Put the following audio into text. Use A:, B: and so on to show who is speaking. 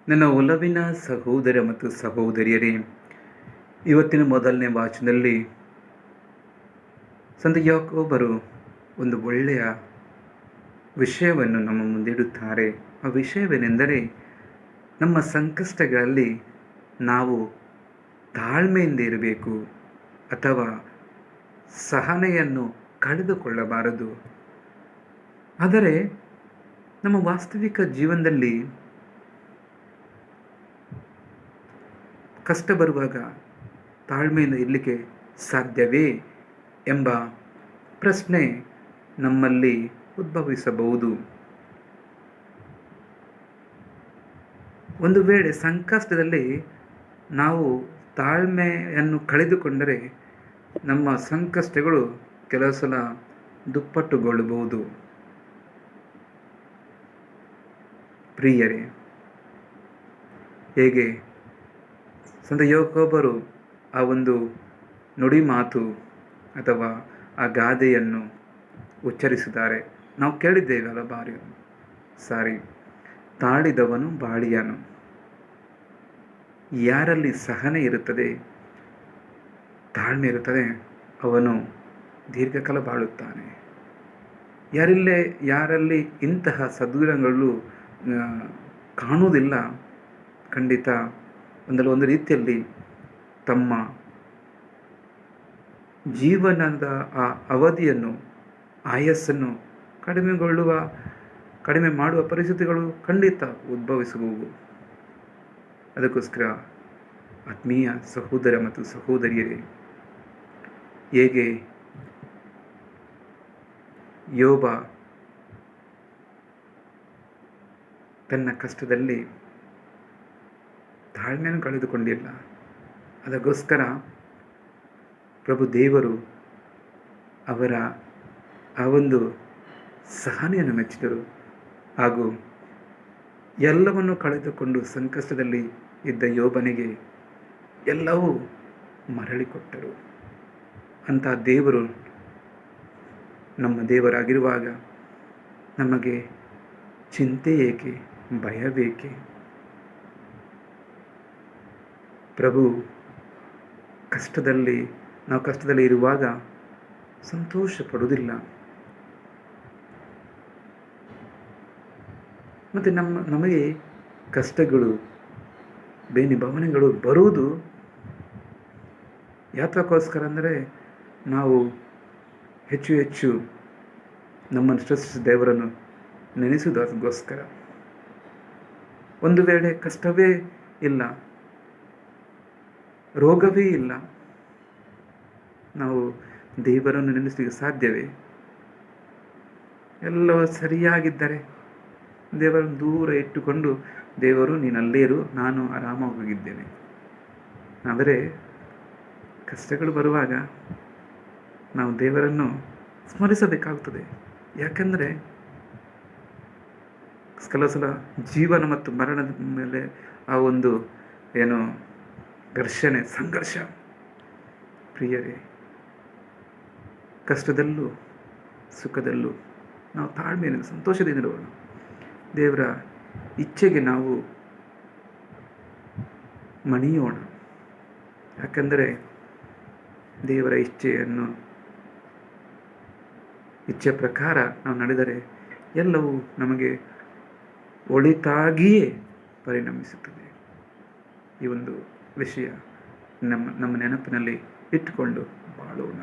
A: ನನ್ನ ಒಲವಿನ ಸಹೋದರ ಮತ್ತು ಸಹೋದರಿಯರೇ, ಇವತ್ತಿನ ಮೊದಲನೇ ವಾಚನದಲ್ಲಿ ಸಂತ ಯಾಕೋಬರು ಒಂದು ಒಳ್ಳೆಯ ವಿಷಯವನ್ನು ನಮ್ಮ ಮುಂದಿಡುತ್ತಾರೆ. ಆ ವಿಷಯವೇನೆಂದರೆ, ನಮ್ಮ ಸಂಕಷ್ಟಗಳಲ್ಲಿ ನಾವು ತಾಳ್ಮೆಯಿಂದ ಇರಬೇಕು ಅಥವಾ ಸಹನೆಯನ್ನು ಕಳೆದುಕೊಳ್ಳಬಾರದು. ಆದರೆ ನಮ್ಮ ವಾಸ್ತವಿಕ ಜೀವನದಲ್ಲಿ ಕಷ್ಟ ಬರುವಾಗ ತಾಳ್ಮೆಯಿಂದ ಇರಲಿಕ್ಕೆ ಸಾಧ್ಯವೇ ಎಂಬ ಪ್ರಶ್ನೆ ನಮ್ಮಲ್ಲಿ ಉದ್ಭವಿಸಬಹುದು. ಒಂದು ವೇಳೆ ಸಂಕಷ್ಟದಲ್ಲಿ ನಾವು ತಾಳ್ಮೆಯನ್ನು ಕಳೆದುಕೊಂಡರೆ ನಮ್ಮ ಸಂಕಷ್ಟಗಳು ಕೆಲವು ಸಲ ದುಪ್ಪಟ್ಟುಗೊಳ್ಳಬಹುದು. ಪ್ರಿಯರೇ, ಹೇಗೆ ಸಂತ ಯಾಕೋಬರು ಆ ಒಂದು ನುಡಿ ಮಾತು ಅಥವಾ ಆ ಗಾದೆಯನ್ನು ಉಚ್ಚರಿಸಿದ್ದಾರೆ. ನಾವು ಕೇಳಿದ್ದೇವೆ ಹಲವಾರು ಸಾರಿ. ತಾಳಿದವನು ಬಾಳಿಯನು. ಯಾರಲ್ಲಿ ಸಹನೆ ಇರುತ್ತದೆ, ತಾಳ್ಮೆ ಇರುತ್ತದೆ, ಅವನು ದೀರ್ಘಕಾಲ ಬಾಳುತ್ತಾನೆ. ಯಾರಲ್ಲಿ ಇಂತಹ ಸದ್ಗುಣಗಳು ಕಾಣುವುದಿಲ್ಲ, ಖಂಡಿತ ಒಂದು ರೀತಿಯಲ್ಲಿ ತಮ್ಮ ಜೀವನದ ಆ ಅವಧಿಯನ್ನು, ಆಯಸ್ಸನ್ನು ಕಡಿಮೆ ಮಾಡುವ ಪರಿಸ್ಥಿತಿಗಳು ಖಂಡಿತ ಉದ್ಭವಿಸಬಹುದು. ಅದಕ್ಕೋಸ್ಕರ ಆತ್ಮೀಯ ಸಹೋದರ ಮತ್ತು ಸಹೋದರಿಯರೇ, ಹೇಗೆ ಯೋಬ ತನ್ನ ಕಷ್ಟದಲ್ಲಿ ತಾಳ್ಮೆಯನ್ನು ಕಳೆದುಕೊಂಡಿಲ್ಲ, ಅದಕ್ಕೋಸ್ಕರ ಪ್ರಭು ದೇವರು ಅವರ ಆ ಒಂದು ಸಹನೆಯನ್ನು ಮೆಚ್ಚಿದರು ಹಾಗೂ ಎಲ್ಲವನ್ನು ಕಳೆದುಕೊಂಡು ಸಂಕಷ್ಟದಲ್ಲಿ ಇದ್ದ ಯೋಬನಿಗೆ ಎಲ್ಲವೂ ಮರಳಿಕೊಟ್ಟರು. ಅಂತಹ ದೇವರು ನಮ್ಮ ದೇವರಾಗಿರುವಾಗ ನಮಗೆ ಚಿಂತೆ ಏಕೆ, ಭಯ ಬೇಕೆ? ಪ್ರಭು ನಾವು ಕಷ್ಟದಲ್ಲಿ ಇರುವಾಗ ಸಂತೋಷ ಪಡುವುದಿಲ್ಲ. ಮತ್ತು ನಮಗೆ ಕಷ್ಟಗಳು, ಬೇನಿಭಾವನೆಗಳು ಬರುವುದು ಯಾತಕ್ಕೋಸ್ಕರ ಅಂದರೆ, ನಾವು ಹೆಚ್ಚು ನಮ್ಮನ್ನು ಸೃಷ್ಟಿಸಿದ ದೇವರನ್ನು ನೆನೆಸುವುದು ಅದಕ್ಕೋಸ್ಕರ. ಒಂದು ವೇಳೆ ಕಷ್ಟವೇ ಇಲ್ಲ, ರೋಗವೇ ಇಲ್ಲ, ನಾವು ದೇವರನ್ನು ನೆನೆಸಲಿಕ್ಕೆ ಸಾಧ್ಯವೇ? ಎಲ್ಲವೂ ಸರಿಯಾಗಿದ್ದರೆ ದೇವರನ್ನು ದೂರ ಇಟ್ಟುಕೊಂಡು, ದೇವರು ನೀನು ಅಲ್ಲೇ ಇರು, ನಾನು ಆರಾಮಾಗಿ ಹೋಗಿದ್ದೇನೆ. ಆದರೆ ಕಷ್ಟಗಳು ಬರುವಾಗ ನಾವು ದೇವರನ್ನು ಸ್ಮರಿಸಬೇಕಾಗುತ್ತದೆ. ಯಾಕೆಂದರೆ ಕೆಲವು ಸಲ ಜೀವನ ಮತ್ತು ಮರಣದ ಮೇಲೆ ಆ ಒಂದು ಸಂಘರ್ಷ. ಪ್ರಿಯರೇ, ಕಷ್ಟದಲ್ಲೂ ಸುಖದಲ್ಲೂ ನಾವು ತಾಳ್ಮೆಯಿಂದ ಸಂತೋಷದಿಂದಿರೋಣ. ದೇವರ ಇಚ್ಛೆಗೆ ನಾವು ಮಣಿಯೋಣ. ಯಾಕೆಂದರೆ ದೇವರ ಇಚ್ಛೆ ಪ್ರಕಾರ ನಾವು ನಡೆದರೆ ಎಲ್ಲವೂ ನಮಗೆ ಒಳಿತಾಗಿಯೇ ಪರಿಣಮಿಸುತ್ತದೆ. ಈ ಒಂದು ವಿಷಯ ನಮ್ಮ ನೆನಪಿನಲ್ಲಿ ಇಟ್ಟುಕೊಂಡು ಬಾಳೋಣ.